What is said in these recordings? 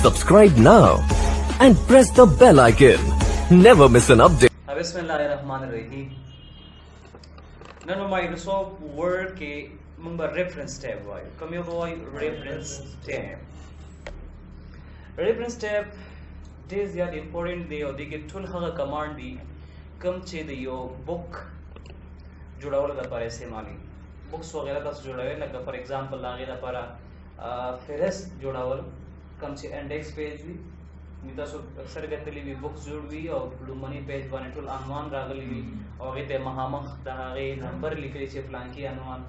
Subscribe now and press the bell icon. Never miss an update. Bismillahirrahmanirrahim. Nano Microsoft Word के मंबा reference tab वाई. कम यो वाई reference tab. Reference tab this याद important दे और देखिए टूल हगा command दी कम चे दे यो book जुड़ावल दा पारे इस्तेमाली. Books वगैरह दा जुड़ावे लगा for example लागे दा पारा फेरस जुड़ावल कम चे index page भी मिता सो अक्सर कहते ली बुक्स जुड़ भी और लुमनी पेज बने टूल अनवान रागली भी और ये ते महामख दागे नंबर लिखे छे प्लान की अनवान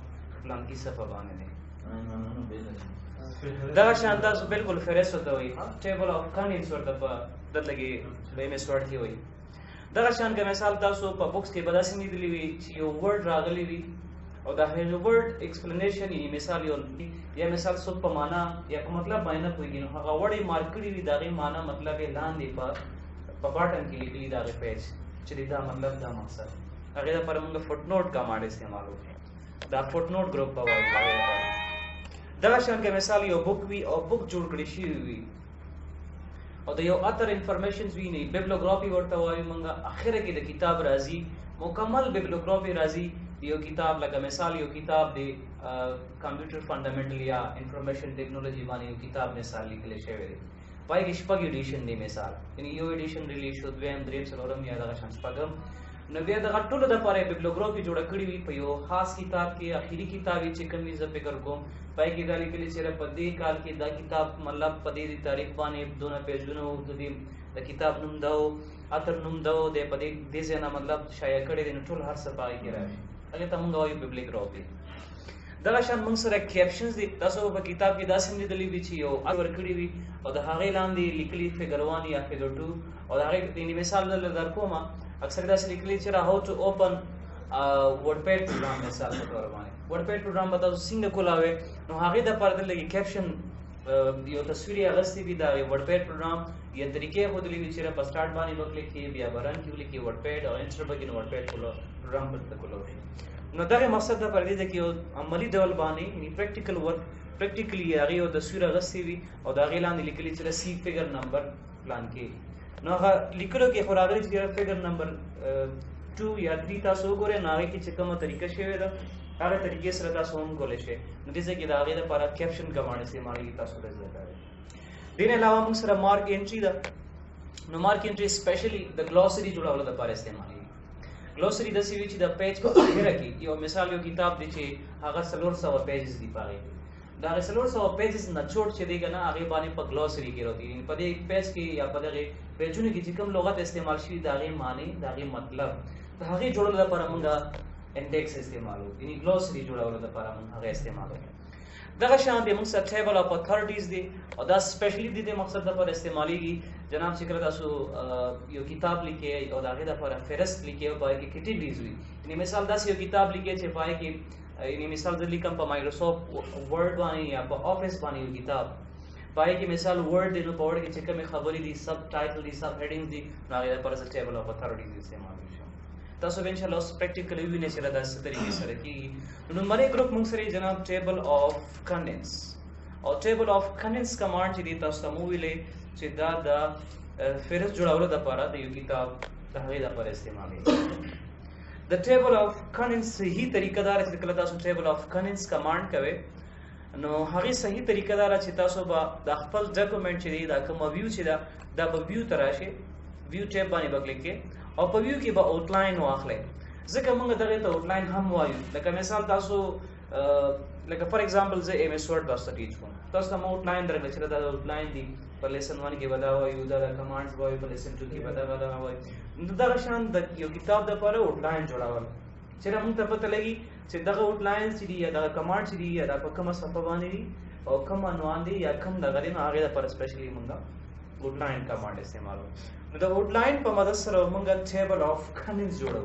प्लान की सफा बाने ने दागा शानदार सो बिल्कुल फेरस होता हुई टेबल ऑफ कंटेंट्स और दबा दत लगे बे में सॉर्ट की हुई दागा शान का मिसाल ता सो बुक्स के बदासी नी दिली हुई यो वर्ड रागली भी और दा है वर्ड एक्सप्लेनेशन ये मिसाल यो या मिसाल सो पमाना या मतलब मायना कोई गिनो हा वर्ड मार्केट भी दागे माना मतलब है लान दे पबाटन की लिखली दागे पेज चरिदा मतलब दा मकसद अगर पर हम फुटनोट का मार इस्तेमाल हो दा फुटनोट ग्रुप का वाला दागा शान के मिसाल यो बुक भी और बुक जोड़ कर शी हुई और यो अदर इंफॉर्मेशंस भी नहीं बिब्लियोग्राफी वर्ता हुआ मंगा आखिर की द किताब राजी मुकम्मल बिब्लियोग्राफी राजी यो किताब लगा मिसाल यो किताब दे कंप्यूटर फंडामेंटल या इंफॉर्मेशन टेक्नोलॉजी वाली यो किताब मिसाल लिखले शेवे पाई की स्पग एडिशन दे मिसाल यानी यो एडिशन रिलीज हो द्वेम द्रेम सलोरम या दगा संस्पगम नबे दगा टुल द पारे बिब्लियोग्राफी जोड़ा कड़ी हुई पयो खास किताब के आखिरी किताब ये चिकन वी जब कर को पाई की गाली के लिए चेहरा पदे काल की दा किताब मतलब पदे दी तारीख बाने दोना पेज दुनो दी द किताब नुम दो अतर नुम दो दे पदे दे से ना मतलब शायद कड़े दिन टुल हर सपाई के रहे अगर तम गवाई बिब्लियोग्राफी दलाशान मंसर कैप्शंस दी तसो ब किताब की दासिम दी दली बिची हो अवर कड़ी हुई और द हागे लांदी लिखली फिगर 1 या फिगर 2 और हागे तीन मिसाल दर को मा अक्सर दास लिखली चरा how to open WordPad program मिसाल के तौर माने वर्डपैड प्रोग्राम बताओ सिंग को लावे नो हागे द पर दले कैप्शन यो तस्वीर अगस्ती भी दावे वर्डपैड प्रोग्राम ये तरीके हो दली बिचरा पर स्टार्ट बानी लोग लिखी बिया बरन की लिखी वर्डपैड और इंस्टर बगिन वर्डपैड को प्रोग्राम पर को लो न दागे मकसद दा पर दे कि अमली डेवल बानी यानी प्रैक्टिकल वर्क प्रैक्टिकली आगे यो तस्वीर अगस्ती भी और दागे लान लिखली चला सी फिगर नंबर प्लान के न हा लिखलो के खरागरी चला फिगर नंबर 2 या 3 तासो गोरे नागे की चकम तरीका शेवे दा आगे तरीके से रदा सोम गोले शे नतीजे के दागे दा पारा कैप्शन कमाने से मारी तासो दे जाता है दिन अलावा हम सरा मार्क एंट्री दा नो mark entry specially the glossary जुड़ा वाला दा पारा इस्तेमाल ग्लोसरी दसी विच द पेज को आगे रखी यो मिसाल यो किताब दिचे आगा सलोर सवा पेजेस दी पागे दागे सलोर सवा पेजेस न छोड़ छे देगा ना आगे बाने पर ग्लोसरी के रोती इन पदे एक पेज की या पदे पेजुने की जिकम लोगत इस्तेमाल शी दागे माने दागे मतलब तो आगे जोड़ल दा पर मंगा इंडेक्स इस्तेमाल हो यानी ग्लोसरी जोड़ा वाला दा पर मंगा आगे इस्तेमाल हो दागा शान दे मंग टेबल ऑफ अथॉरिटीज दे और दा स्पेशली दे मकसद दा पर इस्तेमाली की जनाब शिकर दासो यो किताब लिखे और आगे दा पर फेरस्त लिखे और पाए की कैटेगरीज हुई यानी मिसाल दास यो किताब लिखे छे पाए की यानी मिसाल जल्दी कम पर माइक्रोसॉफ्ट वर्ड बानी या पर ऑफिस बानी यो किताब पाए की मिसाल वर्ड देनो पावर की चेक में खबरी दी सब टाइटल दी सब हेडिंग्स दी आगे दा पर टेबल ऑफ अथॉरिटीज इस्तेमाल तासो इंशाल्लाह प्रैक्टिकली भी नेचर दास तरीके से रखी नु मरे ग्रुप मुंग सरे जनाब टेबल ऑफ कंटेंट्स और टेबल ऑफ कंटेंट्स कमांड दी तासो मूवी ले चिदा दा फिर जुड़ावला दा पारा द किताब तहगे दा पर इस्तेमाल है द टेबल ऑफ कंटेंट्स सही तरीकादार है कला तासो टेबल ऑफ कंटेंट्स कमांड कवे नो हगे सही तरीकादार है तासो बा द खपल डॉक्यूमेंट ची दा कम व्यू ची दा व्यू तराशे व्यू टैब बानी बगले के और पर व्यू की बा आउटलाइन वाखले जके मंग दगे तो आउटलाइन हम वायु लका मिसाल तासो लका for example J MS word तासो टीच को तासो हम आउटलाइन दरले चला दा आउटलाइन दी पर लेसन 1 के बतावा यू दा कमांड्स बॉय पर लेसन 2 के बतावा बॉय दा शान द यो किताब दा पर आउटलाइन जोड़ावल चला मंग त पता लगी से दा आउटलाइन सी दी या दा कमांड सी दी या दा कम सफा बानी दी और कम अनवान दी या कम दा दिन आगे दा पर स्पेशली मंगा आउटलाइन कमांड इस्तेमाल हो द आउटलाइन पर मदद से मंगा टेबल ऑफ कंटेंट्स जोड़ो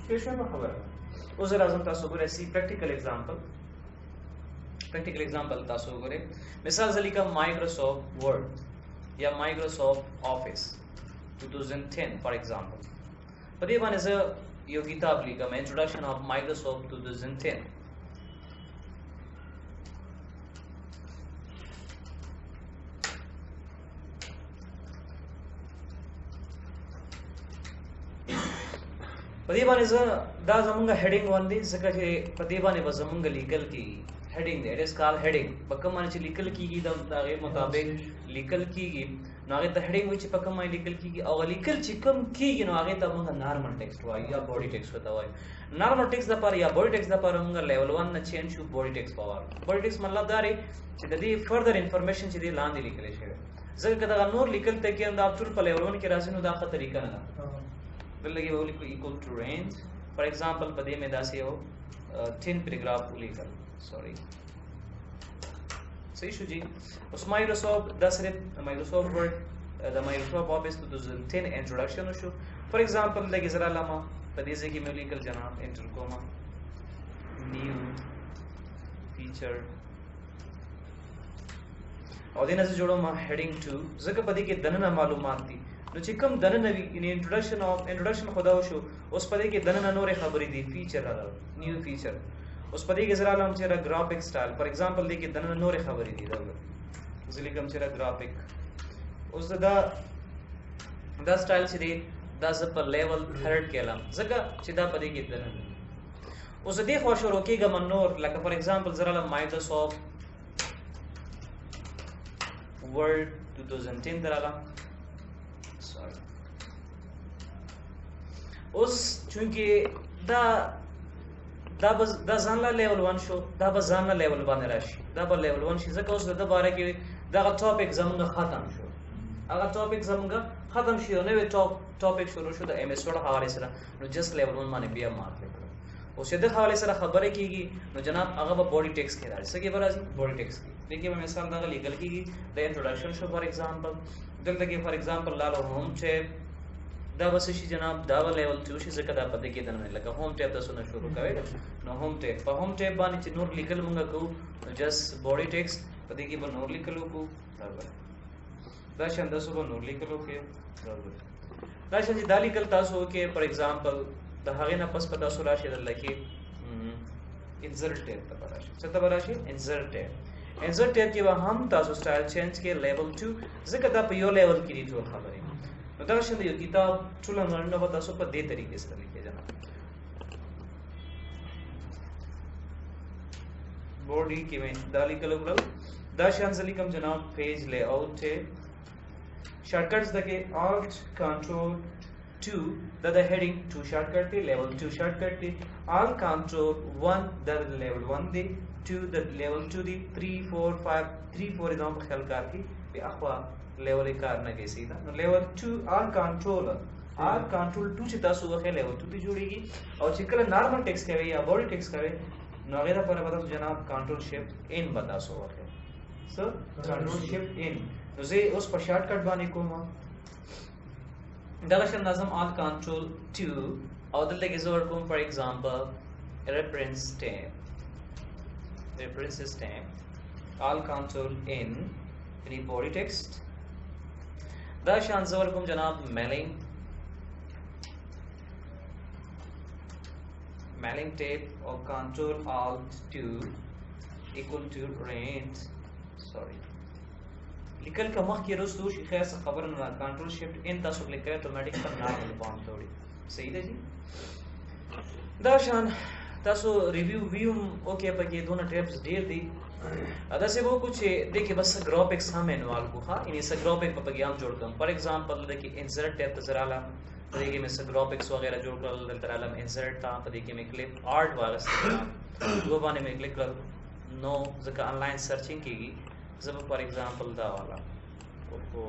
पेश में खबर उस राजम तासो गोरे सी प्रैक्टिकल एग्जांपल तासो गोरे मिसाल जली का माइक्रोसॉफ्ट वर्ड या माइक्रोसॉफ्ट ऑफिस 2010 फॉर एग्जांपल पर ये माने से यो किताब लिखा मैं introduction of Microsoft 2010 په دې باندې دا زمونږ هډینګ باندې ځکه چې په دې باندې به زمونږ لیکل کیږي هډینګ دی اټ از کال هډینګ په کوم باندې چې لیکل کیږي د هغې مطابق لیکل کیږي نو هغې ته هډینګ وایي چې په کوم باندې لیکل کیږي او لیکل چې کوم کیږي نو هغې ته موږ نارمل ټیکسټ وایو یا باډي ټیکسټ ورته وایو نارمل ټیکسټ دپاره یا باډي ټیکسټ دپاره موږ لیول 1 نه چینج شو باډي ټیکسټ په وایو باډي ټیکسټ مطلب دا دی چې د دې فردر انفارمیشن چې دی لاندې لیکلی شوی ځکه که دغه نور لیکل ته کې هم دا ټول په لیول 1 کې راځي نو دا ښه طریقه نه ده دلته کې به ولیکو equal to range فار ایگزامپل په دې مې داسې یو 10 پیراګراف ولیکل سوري صحیح شو جی اوس مایکروسافټ دا صرف مایکروسافټ ورډ د مایکروسافټ آفیس 2010 انټروډکشن شو فار ایگزامپل لکه زرا لما په دې ځای کې مې ولیکل جناب انټر کوما نیو فیچر او دینه زه جوړوم هډینګ 2 ځکه په دې کې دننه معلومات دي نو چې کوم دننه وی ان انټروډکشن خدا وشو اوس په دې کې دننه نورې خبرې دي فیچر راغله نیو فیچر اوس په دې کې زرا لم چې ګرافیک سټایل فار ایگزامپل دې کې دننه نورې خبرې دي دا ځلې کوم چې ګرافیک اوس دا سټایل چې دی دا ز په لیول 3 کې لم ځکه چې دا په دې کې دننه اوس دې خو شروع کېږم نور لکه فار ایگزامپل زرا لم مایکروسافټ ورډ 2010 دراله اوس چونکه دا ځان له لیول 1 شو دا به ځان له لیول باندې راشي دا به لیول 1 شي ځکه اوس د باره کې دغه ټاپک زمونږ ختم شو هغه ټاپک زمونږ ختم شي او نوې ټاپک شروع شو د ایم ایس ورډ حوالې سره نو جست لیول 1 باندې بیا مارک کړو اوس د حوالې سره خبرې کیږي نو جناب هغه به باډي ټیکسټ کې راځي څه کې به راځي باډي ټیکسټ کې دغه مثال دغه لیکل کیږي د انټروډکشن شو فار ایگزامپل دلته کې فار ایگزامپل لالو هوم ټیب دا بس شي جناب دا لیول 2 شي ځکه دا پدې کې دنه لکه هوم ټیب تاسو نه شروع کوي نو هوم ټیب په هوم ټیب باندې چې نور لیکل مونږ کوو جست باډي ټیکسټ پدې کې به نور لیکلو کو برابر دا شاند تاسو به نور لیکلو کې برابر دا شاند دا لیکل تاسو کې فار ایگزامپل د هغه نه پس پتا سو راشي د لکه انسرټ ټیب ته راشي څه ته راشي انسرټ ټیب کې به هم تاسو سټایل چینج کې لیول 2 ځکه دا په یو لیول کې دي ټول خبرې نو دا شاند یو کتاب ټول نه به تاسو په دې طریقې سره لیکي جناب بورډي کې مې دا لیکل وکړل دا شان ځلې کوم جناب پیج لے آؤٹ ہے شارټکټس دغه alt control 2 دا د هډینګ 2 شارټکټ دی لیول 2 شارټکټ دی alt control 1 دا د لیول 1 دی 2 د لیول 2 دی 3 4 5 3 4 دا په خیال کار کی په اخوا لیول کار نه کوي سیدا نو لیول 2 alt control 2 چې تاسو وخت لیول 2 ته جوړیږي او چې کله نارمل ټیکسټ کوي یا باډي ټیکسټ کوي نو هغه لپاره به جناب کنټرول شیفټ ان به تاسو وخت سو کنټرول شیفټ ان نو زه اوس په شارټ کټ باندې کوم دا شان نظم alt control 2 او دلته کې زور کوم فار ایگزامپل reference tab alt control in any body text دا شان زور کوم جناب mailing tab or control alt 2 equal to range sorry لیکل کا مخ کې رسو شي خیر څه خبر نه کنټرول شیفټ ان تاسو کلیک کړئ اتوماتیک په نارمل فارم ته وړي صحیح دی جی دا شان تاسو ریویو ویوم اوکے پکې دونه ټیپس ډیر دي ادا سے وہ کچھ دیکھیں بس گرافکس ہم انوالو کو ہاں انہیں سے گرافک پہ ہم جوڑ کر فار ایگزامپل دیکھیں انسرٹ ٹیب تزرالا دیکھیں میں سے گرافکس وغیرہ جوڑ کر دلترالا انسرٹ تھا دیکھیں میں کلپ آرٹ والا وہ بانے میں کلک کر نو ذکر آن لائن سرچنگ کی گی जब for example दा वाला को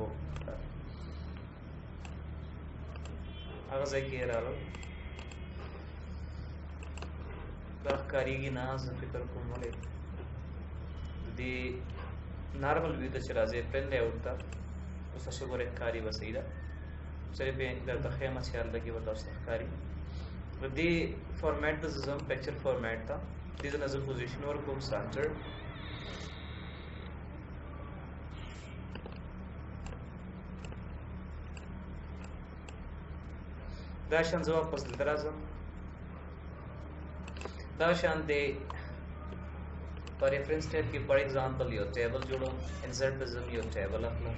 अगर से के रालो दा करीगी ना फिक्र को मले दी नॉर्मल व्यू त चला जे पहले होता उस शगोरे कारी वसीदा चले पे दर तखयमा ख्याल लगी वता कारी दी फॉर्मेट द जम पिक्चर फॉर्मेट था दिस नजर पोजीशन और को सेंटर دا شان زه واپس دلته راځم دا شان دی په ریفرنس ټیب کې فار ایگزامپل یو ټیبل جوړوم انسرټ په ځم یو ټیبل اخلم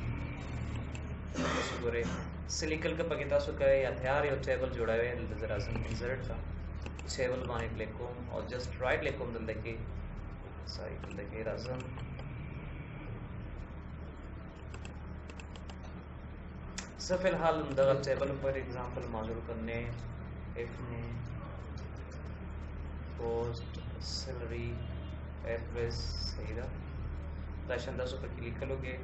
تاسو ګورئ सिलिकल का पके तासो करे या तैयार यो टेबल जोड़ा हुए दल जरा सम इंसर्ट था टेबल बाने क्लिक कोम और जस्ट राइट क्लिक कोम दल देके सॉरी दल देके राजम सब फिलहाल दल टेबल पर एग्जांपल मौजूद करने इफ ने पोस्ट सैलरी एड्रेस सही था दाशन दासो पर क्लिक करोगे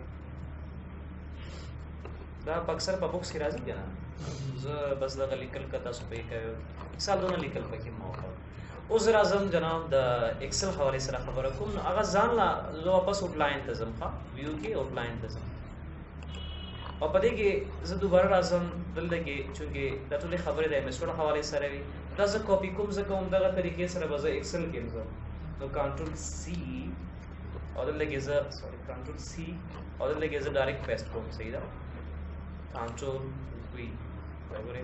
दा अक्सर बुक्स की राजी क्या ज बस दा लिकल का तासो पे का साल दोना लिकल पे की मौका उस राजम जनाब द एक्सेल हवाले से खबर कोम अगर जान ला लो वापस आउटलाइन तजम का व्यू की आउटलाइन तजम और पते कि ज दोबारा राजम दल दे चूंकि दतुल खबर है मिसर हवाले से रही दा ज कॉपी कोम ज कोम दा तरीके से बज एक्सेल के तो कंट्रोल सी और दल लगे ज सॉरी कंट्रोल सी और दल लगे ज डायरेक्ट पेस्ट कोम सही था कंट्रोल वी वगैरे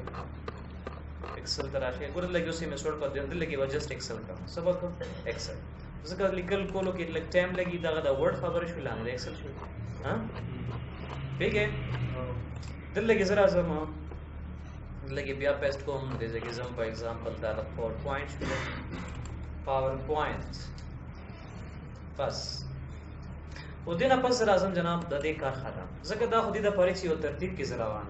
एक्सेल तराशे गुरु लगे उसी में शॉर्ट कर दे अंदर लगे जस्ट एक्सेल का सबक एक्सेल उसका लिकल को लो के लग टाइम लगी दा वर्ड खबर शो लाने एक्सेल शो हां ठीक है दिल लगे जरा जमा लगे बिया पेस्ट को हम दे जगह जम for example the power point बस उदिन अपस राजम जनाब ददे कारखाना जगह दा खुदी दा परीक्षा और तरतीब की जरावान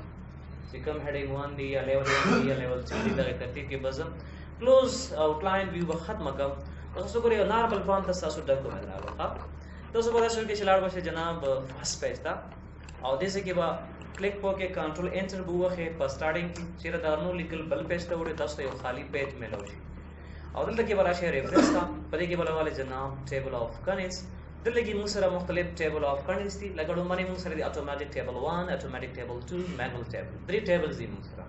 चिकम हेडिंग 1 दी या लेवल 1 दी या लेवल 2 दी दा तरतीब के बजम क्लोज आउटलाइन व्यू खत्म कम तो सो करे नॉर्मल फॉर्म तसा सो डक में रहा तो सो पता चल के चलाड़ बसे जनाब फर्स्ट पेज था और जैसे कि बा क्लिक पो के कंट्रोल एंटर बुआ है पर स्टार्टिंग की चेरा दानो लिकल बल पेज तो उड़े दस तो खाली पेज में लोजी और दिल के बड़ा शेयर रेफरेंस था पदे के बला वाले जनाब टेबल ऑफ कनेक्ट्स दिल की मुसरा मुख्तलिफ टेबल ऑफ कनेक्ट्स थी लगड़ो मनी मुसरा automatic table 1 automatic table 2 manual table 3 टेबल्स दी मुसरा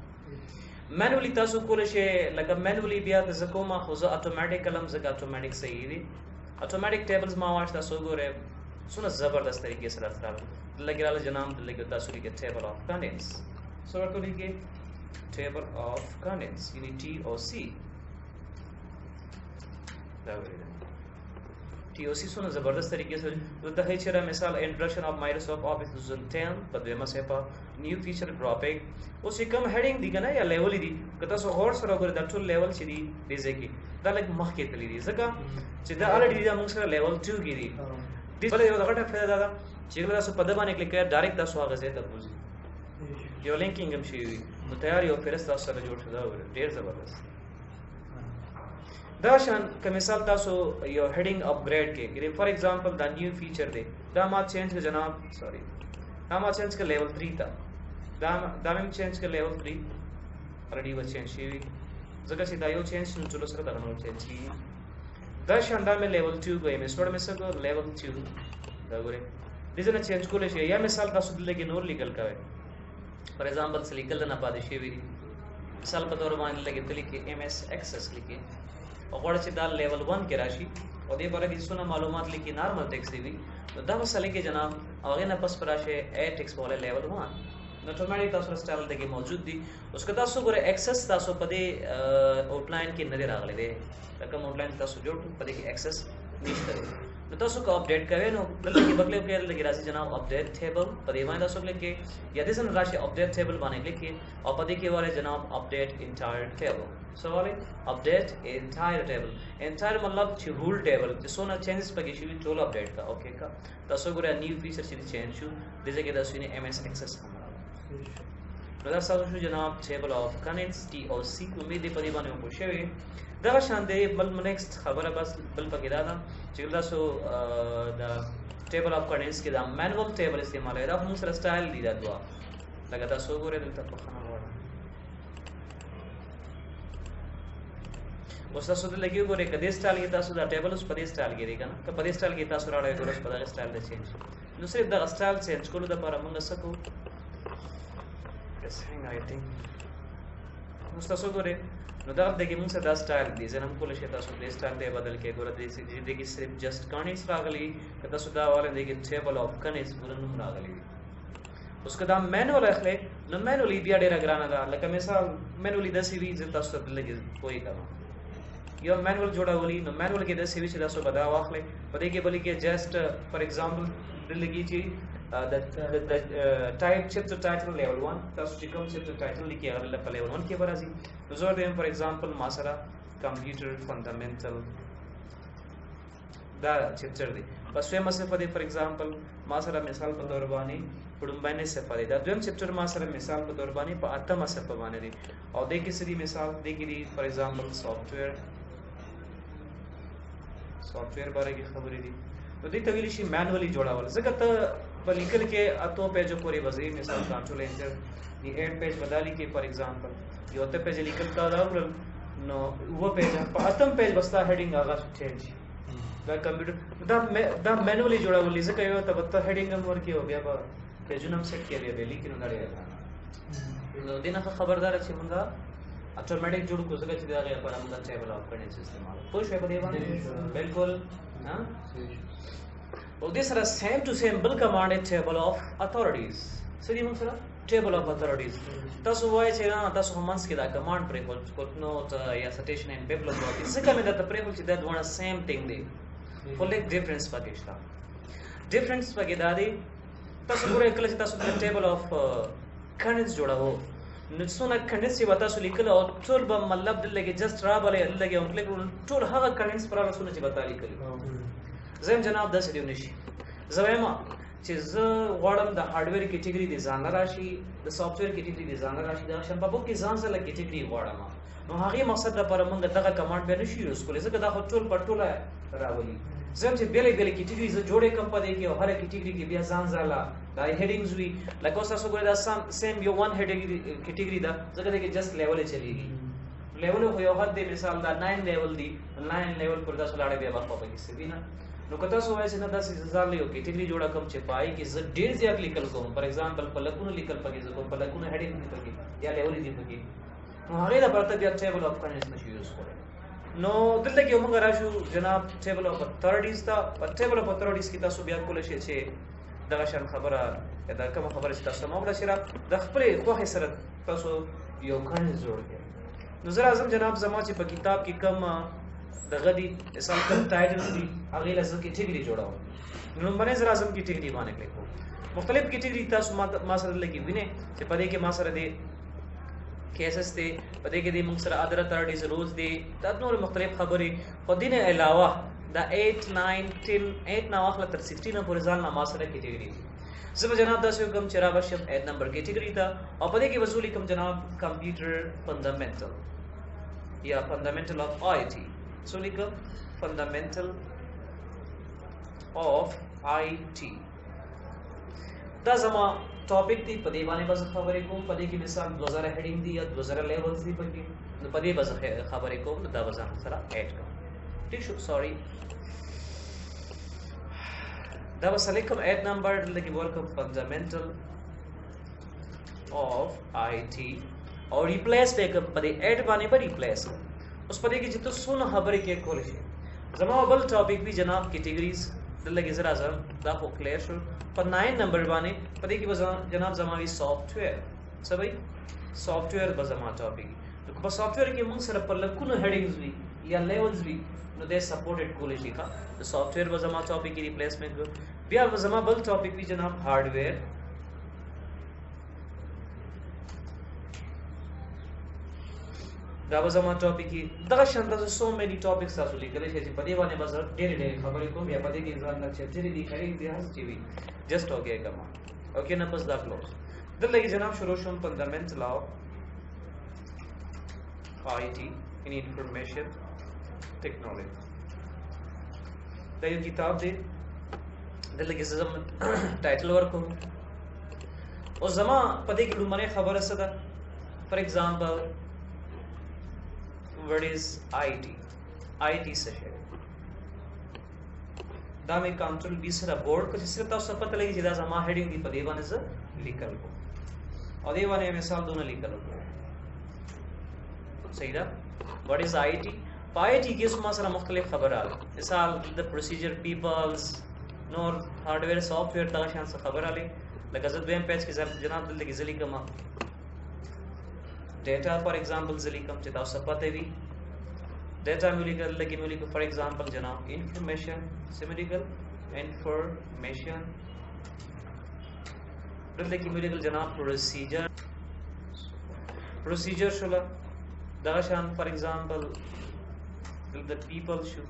मैनुअली तासो कोले शे लगा मैनुअली बिया तजकोमा खुजा ऑटोमेटिक कलम जगा ऑटोमेटिक सही दी ऑटोमेटिक टेबल्स मा वास्ता सो गोरे सुना जबरदस्त तरीके से रखता लगे वाले जनाब लगे तासो के टेबल ऑफ कनेक्ट्स सो तो लिखे टेबल ऑफ कनेक्ट्स यानी टी ओ सी TOC सुना जबरदस्त तरीके से तो द हेचरा मिसाल इंट्रोडक्शन ऑफ माइक्रोसॉफ्ट ऑफिस 2010 पदवेमा से पा न्यू फीचर ड्रॉपिंग उसी कम हेडिंग दी ना या लेवल दी कता सो और सर अगर दटुल लेवल छी दी की दा लाइक मख के तली दी जका چې دا ऑलरेडी दा मोंग सर लेवल 2 की दी दिस वाले यो घटा फायदा दादा चिगला सो पदबाने क्लिक कर डायरेक्ट दा स्वागत है तबुजी यो लिंकिंग हम शी तो तैयार यो फेरस्ता सर जोड़ छदा ढेर जबरदस्त दाशन का मिसाल तासो यो हेडिंग अपग्रेड के गिरे for example the new feature दे दा मा चेंज के जनाब सॉरी दा मा चेंज के लेवल 3 था दा में चेंज के लेवल 3 ऑलरेडी वो चेंज शी जगह से दायो चेंज सुन चलो सर दा नो चेंज की दा शंडा में लेवल 2 गए में स्टोर में सर को लेवल 2 दा गोरे रीजन चेंज को ले या मिसाल तासो दिल के नोर लीगल का है फॉर एग्जांपल से लीगल ना पादे शी मिसाल के तौर मान लगे तली के एमएस एक्सेस लिखे और से दाल लेवल 1 के राशि और ये बारे सुना मालूमात लिखी नॉर्मल टेक्स्ट दी तो दा मसले के जनाब आगे ना पस पराशे ए टेक्स्ट वाले लेवल 1 ऑटोमेटिक तासो स्टाइल देके मौजूद दी उसका तासो गोरे एक्सेस तासो पदे आउटलाइन के नजर आगले दे रकम आउटलाइन तासो जोड़ पदे की एक्सेस नहीं करे तो तासो को अपडेट करे नो लगे के बगले के लगे राशि जनाब अपडेट टेबल पदे वहां तासो लेके या दिसन राशि अपडेट टेबल बने लेके और पदे के वाले जनाब अपडेट इंटायर टेबल सवाल अपडेट एंटायर टेबल एंटायर मतलब छि होल टेबल जिसो ना चेंजेस पगे छि टोल अपडेट का ओके का तसो गुरा न्यू फीचर छि चेंज छु दिसे के दसु ने एमएस एक्सेस हमरा ब्रदर साहब छु जनाब टेबल ऑफ कनेक्ट्स TOC उम्मीद है पदी बने को शेवे दगा शान दे बल नेक्स्ट खबर बस बल पगे दादा जिगला so the table of connects के दा मैनुअल टेबल इस्तेमाल है दा हम सर स्टाइल दी दा दुआ लगातार सो गोरे दिल तक खाना उसदा सुद लगी गोरे कदे स्टाइल के तासु दा टेबल उस पदे स्टाइल के रेगा ना पदे स्टाइल के तासु राडे गोरे उस पदे स्टाइल दे चेंज दूसरे दा स्टाइल चेंज कोलो दा पर मंग सको दिस हैंग आई थिंक उसदा सो गोरे नो दा देखे मुंग से दा स्टाइल दी जन हमको ले तासु दे स्टाइल दे बदल के गोरे दे देखि सिर्फ जस्ट कनेक्ट्स रागली कदा सुदा वाले देखि टेबल ऑफ कनेक्ट्स गुरन रागली उसका दाम मैनुअल रखले न मैनुअली बिया डेरा ग्राना दा लका मिसाल मैनुअली 10 सीरीज तासु लगे कोई का यो मैनुअल जोड़ा बोली नो मैनुअल के 10 सीरीज 10 बदा वाखले पदे के बोली के जस्ट फॉर एग्जांपल दिल की ची chapter title level 1 تاسو چې کوم chapter title لیکي هغه په level 1 کې به راځي. نو زه ورته for example ما سره computer fundamental دا chapter دی. پس دویمه صفحه دی for example ما سره مثال په تور باندې په لومبنۍ صفحه دی. دا دویم chapter ما سره مثال په تور باندې په اتمه صفحه باندې دی. او دې کې سړي مثال دې کې دی for example software باره کې خبرې دي. نو دې ته ویل شي مانوالي جوړول. ځکه ته په لیکل کې اتو پیجو پورې وځي مثال کنټرول انټر دی 8 پیج بدالي کې for example یو ته پیج لیکل کا راوړل نو و پیج په اتم پیج بستا هډینګ هغه چینج دا کمپیوټر دا مانوالي جوړول. ځکه یو ته بت هډینګ هم ورکی او بیا به پیجونه هم سیټ کیږي بیا لیکل نه لري. نو دینه خبردار چې مونږه اتوماتیک جوړ کو ځکه چې دا غي په موږ ټیبل اف کړي استعمال پوه شو په دې باندې بالکل ها. او دې سره سیم ټو سیم بل کمانډ ټیبل اف اتھورټیز سړي موږ سره ټیبل اف اتھورټیز تاسو وایي چې نه تاسو همانس کې دا کمانډ پرې کوټ نوټ یا سټیشن ان بیبلیوګرافي ځکه مې دا پرې کول چې دا ونه سیم ثینګ دی خو لیک ډیفرنس پکې شته. ډیفرنس پکې دا دی تاسو ګورئ کله چې تاسو ټیبل اف کنډنس جوړاو نو څونه کنډنس چې وتا سو لیکل او ټول به مطلب دلته جست را بلې لګي او کلیک ټول هغه کنډنس پر رسونه چې وتا لیکل زم جناب 10 دی نشي زما چې زه غواړم د هارډویر کیټګری دی ځان راشي د سافټویر کیټګری دی ځان راشي دا شم په کې ځان سره کیټګری غواړم نو هغه مقصد لپاره موږ دغه کمانډ به نشي یوز کولای ځکه دا ټول پټوله راولي. زم چې بیل کیټګری زه جوړې کم پدې کې او هر کیټګری کې بیا ځان ځاله دا هډینګز وی لکه اوس تاسو ګورئ دا سیم یو وان هډینګ کیټګری دا ځکه دا کې جست لیول چلیږي لیول خو یو حد دی مثال دا 9 لیول دی 9 لیول پر تاسو لاړې بیا په کې سوي نه. نو که تاسو وایئ چې نه تاسو ځان له کیټګری جوړه کوم چې پای کې زه ډیر زیات لیکل کوم فار ایگزامپل په لکونو لیکل پکې زه کوم په لکونو هډینګ دی پکې یا لیول دی پکې نو هغه د پرته بیا ټیبل اف کنډنس نشي یوز کولای. نو دلته کې موږ راشو جناب ټیبل اف اتھورټیز ته په ټیبل اف اتھورټیز کې تاسو بیا کولای شئ چې دغه شان خبره دا کوم خبره چې تاسو موږ شي د خپل خوښ سره تاسو یو کنډنس جوړ کړئ. نو زه راځم جناب زما چې په کتاب کې کم دغه دی مثال کوم ټایټل دی هغه لازم کیټګری جوړاو. نو باندې زه راځم کیټګری باندې کلیک کوم. مختلف کیټګری تاسو ما سره لګي وینئ چې په دې کې ما سره دی کیسز دی په دې کې دی موږ سره ادر اتھورټیز روز دی دا نور مختلف خبرې خو دې نه علاوه دا 8 9 10 8 نه واخله تر 16 پورې ځان ما سره کیټګری دی. زه جناب تاسو کوم چې راوښم 8 نمبر کیټګری ته او په دې کې وصولي کوم جناب کمپیوټر فندامنټل یا فندامنټل اف آی ټي سو لیکم فندامنټل اف آی ټي دا زما ټاپک دی په دې باندې بس خبرې کوم. په دې کې مثال 2000 هډینګ دی یا 2000 لیولز دی پکې نو په دې بس خبرې کوم نو دا وزن سره اډ کوم. ٹھیک شو سوري دا بس لیکم 8 نمبر لګي ورکم فندامنټل اف آی ټي او ریپلیس به په دې اډ باندې به ریپلیس اوس په دې کې چې تاسو څونه خبرې کې کولای شئ. زما بل ټاپک بھی جناب کیټګریز دلته زرا زر دا خو کلیر شو. په 9 نمبر باندې په دې کې جناب زماوي سافټویر سبي سافټویر به زما ټاپک نو په سافټویر کې موږ سره په لکونو هډینګز وی یا لیولز وی نو دې سپورټډ کولای شي ښه د سافټویر به زما ټاپک کې ریپلیسمنت بیا زما بل ټاپک بھی جناب هارډویر دا به زما ټاپک کې دغه شان د سو مېنی ټاپکس تاسو لیکلی شئ چې په دې باندې بس ډېرې خبرې کوم یا په دې کې ځان نه چیرې دي خرید دي هڅه چوي جست اوکے کما اوکے نه پس دا کلوز دلته کې جناب شروع شوم فندامنټل اف آی ټي ان انفارمیشن ټیکنالوژي دا یو کتاب دی دلته کې زما ټایټل ورکوم او زما په دې کې لومړی خبره څه ده فار ایگزامپل what is IT से है دا में कंट्रोल बी सरा बोर्ड को जिससे तब पता लगी सीधा जमा हेडिंग दी पदे बाने से लिखल को और ये वाले मिसाल दोनों लिखल को सही था what is IT IT के उसमें सरा मुख्तलिफ खबर आ मिसाल the procedure peoples NOR hardware software तक शान से खबर आ ले लगा जब वेब पेज के जनाब दिल की जली कमा डेटा फॉर एग्जांपल जलीकम चिता सपते भी डेटा म्यूलिकल लेकिन म्यूलिकल फॉर एग्जांपल जनाब इंफॉर्मेशन सिमिलिकल इंफॉर्मेशन دلته کې مې لیکل جناب پروسیجر شوله دغه شان فار ایگزامپل دلته پیپل شو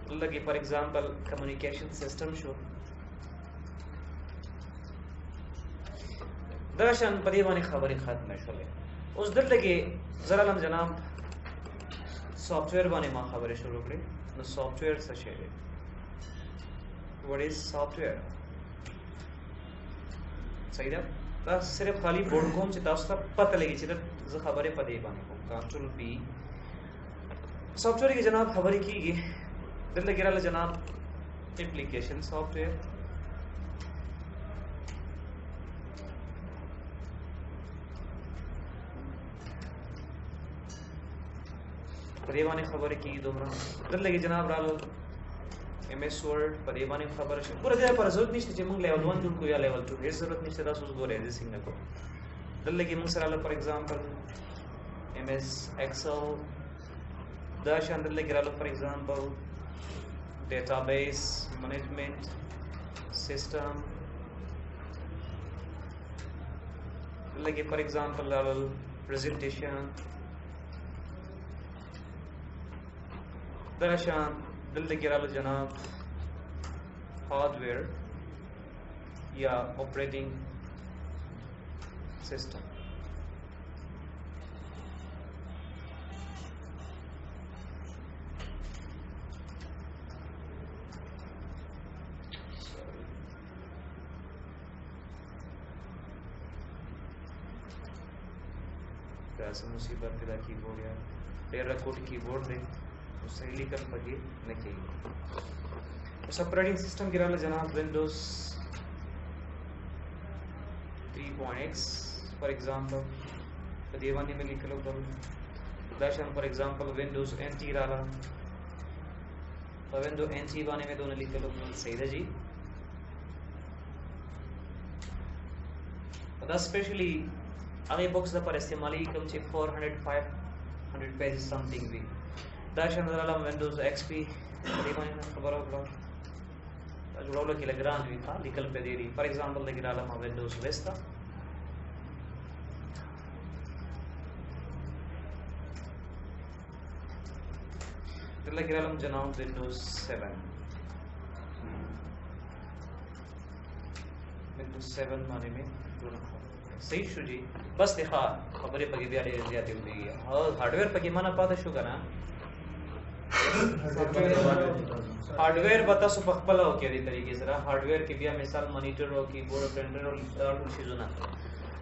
دلته کې فار ایگزامپل کمیونیکیشن سیستم شو دغه شان په دې باندې خبرې ختمه شولې اوس دلته کې زرا لم جناب سافټویر باندې ما خبرې شروع کړې نو سافټویر څه شی دی what is software صحیح ده دا صرف خالی بورډ کوم چې تاسو ته پته لګي چې زه خبرې په دې باندې کوم کنټرول پی سافټویر کې جناب خبرې کیږي دلته کې راځي جناب اپلیکیشن سافټویر په دې باندې خبرې کیږي دومره دلته کې جناب راځي MS Word په دې باندې خبره شي پوره دې پر ضرورت نشته چې موږ لیول 1 جوړ کو یا لیول 2 هیڅ ضرورت نشته تاسو وګورئ دې څنګه کو دلته کې موږ سره فار ایگزامپل MS Excel دا شان دلته کې راځي فار ایگزامپل database management system دلته کې فار ایگزامپل راځي presentation دا شان دلته کې راځي جناب hardware یا operating system ऐसा मुसीबत पैदा कीबोर्ड यार टेराकोट कीबोर्ड दे सही लिखल पगे नहीं चाहिए उस ऑपरेटिंग सिस्टम की रहला जनाब विंडोज 3.x फॉर एग्जांपल तो देवानी में लिखलो कर दाशन फॉर एग्जांपल विंडोज NT रहला तो विंडोज NT बाने में दोनों लिखलो सही है जी तो स्पेशली अगे बॉक्स दा पर इस्तेमाली कम से 400-500 पेजेस समथिंग भी दाशन रहला विंडोज XP देवानी में खबर होगा जुड़ावला के लग्रांज भी था लिखल पे दे रही फॉर एग्जांपल लग रहा है विंडोज विस्टा फिर लग रहा है जनाब विंडोज 7 माने में सही शु जी बस देखा खबरें पगी भी आड़े ज्यादा हो गई है हार्डवेयर पगी माना पाता शु करना हार्डवेयर बता सो पखपला हो के तरीके से हार्डवेयर के बिया मिसाल मॉनिटर हो कीबोर्ड प्रिंटर और चीजों ना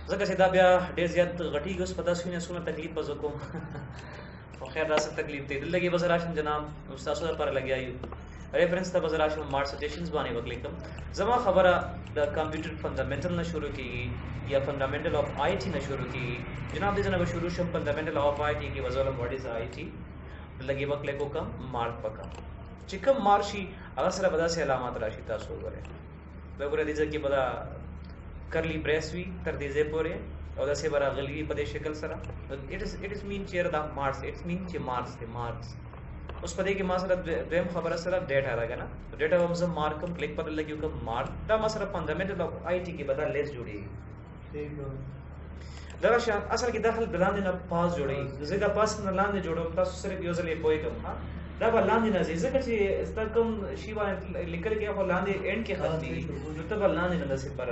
जगह से दाबिया डेज याद घटी गस पता सुने सुना तकलीफ बजको और खैर रास तकलीफ थी दिल लगी बस राशन जनाब उस्ताद पर लग गया यू रेफरेंस था बस राशन मार्क सजेशंस बाने वकलेकम जमा खबर द कंप्यूटर फंडामेंटल न शुरू की या फंडामेंटल ऑफ आईटी न शुरू की जनाब दे जनाब शुरू शम फंडामेंटल ऑफ आईटी की वजह व्हाट इज आईटी लगे वकले को कम मार्क पका चिकम मार्शी अगर सरा बदा से अलामत राशि तासो करे बगुरे दिजे की बदा करली ब्रेस वी तर दिजे पोरे और दसे बरा गली पदे शक्ल सरा it is mean chair the marks it's mean चे मार्क्स द मार्क्स उस पदे की मासरा देम खबर सरा डेटा आएगा ना तो डेटा हम सब मार्क कम क्लिक पर लगी का मार्क दा मसरा फंडामेंटल ऑफ आईटी की बदा लेस जुड़ी ठीक है दरअसल असल की दाखिल बिलाने ना पास जोड़ी जगह पास ना लाने जोड़ो तासु सिर्फ यूजर ले पोई कम हां दा लाने ना जगह से इस्तकम शिवा लिखल गया हो लाने एंड के खत्ती जो तब लाने ना से पर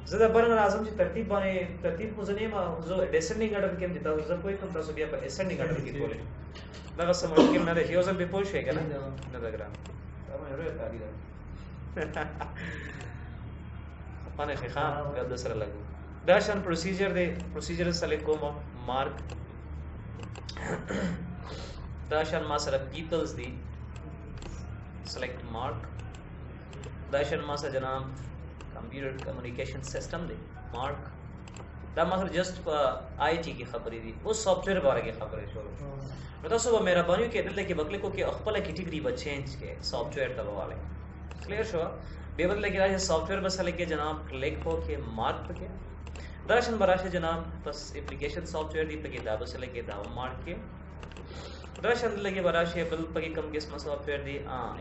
ज्यादा बरन आजम से तरतीब मुजने मा जो डिसेंडिंग ऑर्डर के देता जो कोई कम तासु बिया पर असेंडिंग ऑर्डर की बोले लगा समझ के ना रे यूजर पे पोश है ना ना लग रहा अब मैं रे ताली दा पाने के खान गद दूसरा लगू दाशन प्रोसीजर सेलेक्ट को मार्क दाशन मासरा पीपल्स दी सेलेक्ट मार्क दाशन मासा जनाब कंप्यूटर कम्युनिकेशन सिस्टम दे मार्क दा मासर जस्ट आईटी की खबर दी वो सॉफ्टवेयर बारे की खबर है छोड़ो बता सो मेरा बनियो के दिल के बकले को के अखपला कैटेगरी ब चेंज के सॉफ्टवेयर तब वाले क्लियर शो बेबदले के राज सॉफ्टवेयर बस लेके जनाब क्लिक हो के मार्क पे दर्शन बराशे जनाब बस एप्लीकेशन सॉफ्टवेयर दी पे दाबो से लेके दाव मार्क के दर्शन लगे बराशे बिल पे कम किस्म सॉफ्टवेयर दी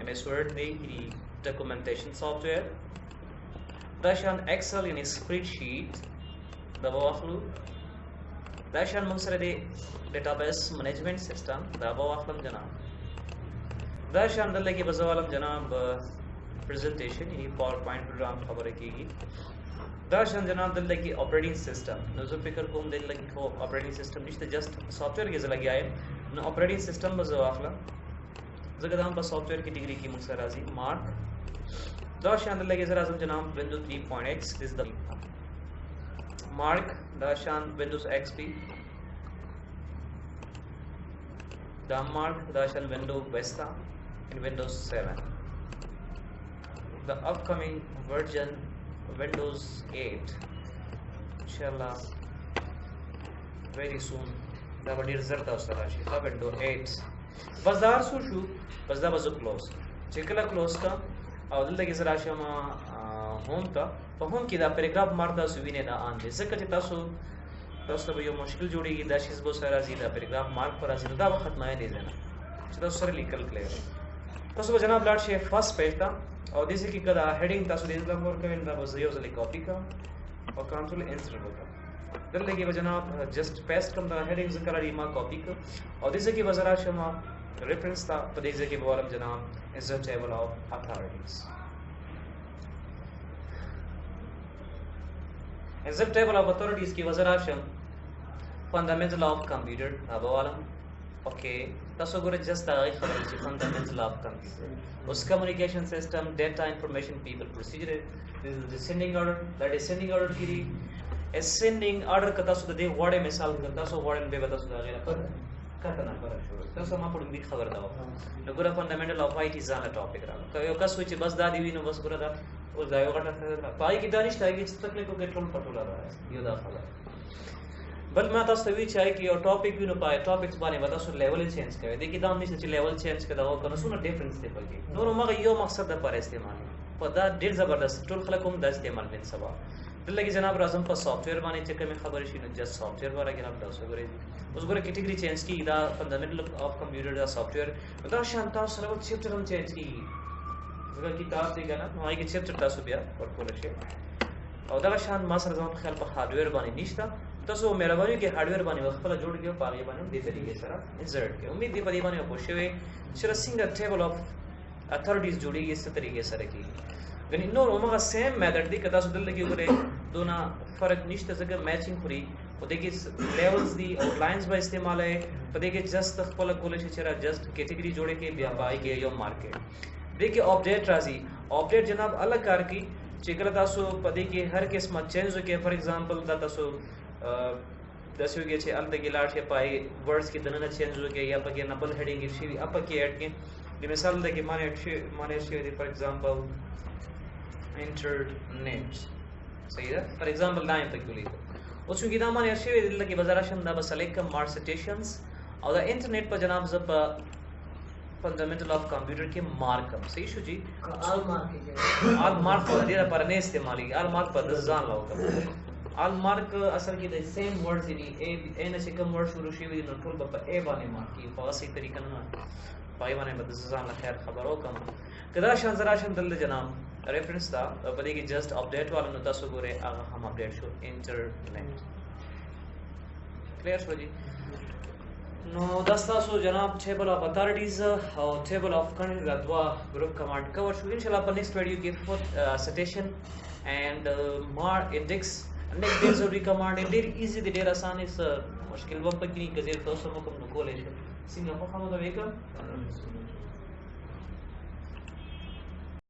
MS Word the documentation software دا شان ایکسل یعنی سپریډ شیټ دا واخلو دا شان موږ سره دی ډیټابیس منیجمنٹ سیستم دا واخلم جناب دا شان دلته کې بزوالم جناب پریزنټیشن یعنی پاور پوینټ پروګرام خبره کیږي دا شان جناب دلته کې اپریټینګ سیستم نو زه فکر کوم دلته کې خو اپریټینګ سیستم نشته جست سافټویر کې زلګیا یم نو اپریټینګ سیستم به زه واخلم زه دا هم په سافټویر کې ډیګري کې موږ سره راځي مارک دا شان دلته کې زه راځم جناب Windows 3.x this is the mark دا شان Windows XP دا mark دا شان Windows Vista in Windows 7 the upcoming version Windows 8 inshallah very soon دا به ډیر زر تاسو ته راشي دا Windows 8 بس دا ارسو شو بس دا به زه کلوز چې کله کلوز کا او دلته کې زه راشم هوم ته په هوم کې دا پیراګراف مار تاسو وینئ دا آن دی ځکه چې تاسو ته به یو مشکل جوړیږي دا شیز به سره راځي دا پیراګراف مارک پر راځي دا به ختمای نه ځنه چې تاسو سره لیکل کړئ تاسو به جناب لاړ شئ فرست پیج ته او دې کې کدا هډینګ تاسو دې ځل ور کوئ دا به یو ځل کاپی کا او کنټرول انټر وکړه دلته کې به جناب جست پیسټ کوم دا هډینګ ذکر لري ما کاپی کا او دې کې به زرا شما ریفرنس تا په دې کې به ولم جناب از ا ټیبل اف اتھارټیز از ا ټیبل اف اتھارټیز کې وزرا شم فندامنټل اف کمپیوټر دا به ولم اوکے تاسو ګورئ جست دا خبره چې فندامنټل اف کمپیوټر اوس کمیونیکیشن سیستم ډیټا انفارمیشن پیپل پروسیجر this is descending order that descending order کې ascending order کتا سو د دې وړه مثال کتا سو وړن به تاسو دا غیره پر کته نه پر شروع تاسو ما په دې خبر دا نو ګوره فندامنټل اف آی ټی ځان ټاپک راغله ته یو کس چې بس دا دی وینو بس ګوره دا او دا یو غټه پای کې دانش تاګي چې تکلیف کو کنټرول پټولا راځي یو دا خبره بل ما تاسو ته وی چای کې یو ټاپک وینو پای ټاپکس باندې ودا سو لیول چینج کوي د کې دا نشي چې لیول چینج کړه او کنه سونه ډیفرنس دی پکې نو موږ یو مقصد د پر استعمال په دا ډیر زبردست ټول خلک هم د استعمال من سبا دلته کې جناب راځم په سافټویر باندې چې کوم خبرې شي نو جست سافټویر باندې کې راځو تاسو غوړي اوس ګوره کیټګری چینج کی دا فندامنټل اف کمپیوټر دا سافټویر دا شان تاسو سره چپټر هم چینج کی زګر کتاب دی کنه نو هغه کې چپټر تاسو بیا ورکول شي او دا شان ما سره زما په خیال په هارډویر باندې نشته تاسو مهرباني کې هارډویر باندې خپل جوړ کړئ په هغه باندې دې طریقې سره انسرټ کړئ امید دې په دې باندې پوښوي چې څنګه ټیبل اف اتھارټیز جوړیږي ست طریقې سره کیږي غني نو موږ سیم میتھډ دی کدا سو دلته کې ګوره دونا فرق نشته ځکه میچینګ خوري او دې کې لیولز دی او لاینز به استعمال ہے په دې کې جست خپل کول شي چې جست کیټګری جوړه کې بیا پای کې یو مارکیټ دې کې اپډیټ راځي اپډیټ جناب الګ کار کی چې کله تاسو په دې کې هر قسمه چینج وکړي فار ایگزامپل دا تاسو داسې وګورئ چې الته کې لاړ شي پای ورډز کې دنه چینج وکړي یا پکې نبل هډینګ شي اپ کې اډ کې د مثال د کې معنی شي دی فار ایگزامپل انټرنیټ صحیح ده فار ایگزامپل دا په کې لیکو اوس چې دا معنی شي د لکه بازار شم دا بس لیکم مار سټیشنز او دا انټرنیټ په جناب ز په fundamental of computer के मार्क हम सही शो जी आल मार्क पर दे पर ने इस्तेमाल आल मार्क पर जान लो आल मार्क असल की द सेम वर्ड्स इन ए न से कम वर्ड शुरू शे विद टोल पर ए बाने मार्क की फासी तरीका ना पाई बाने बद जान खैर खबर हो कम कदा शान जरा शान दल जनाब रेफरेंस था पदे की जस्ट अपडेट वाला नता सो गोरे आगा हम अपडेट शो इंटरनेट क्लियर शो जी نو داستا سو جناب ټیبل اف اتھارټیز او ټیبل اف کنټرول دا دوا ګروپ کمانډ کور شو ان شاء الله په نیکسټ ویډیو کې فور سټیشن اینڈ مار انډیکس نیکسټ ډیر ضروري کمانډ ډیر ایزی دی ډیر آسان اس مشکل وخت کې نه کزیر تاسو مو کوم نو کولای شئ څنګه په خامو دا وکم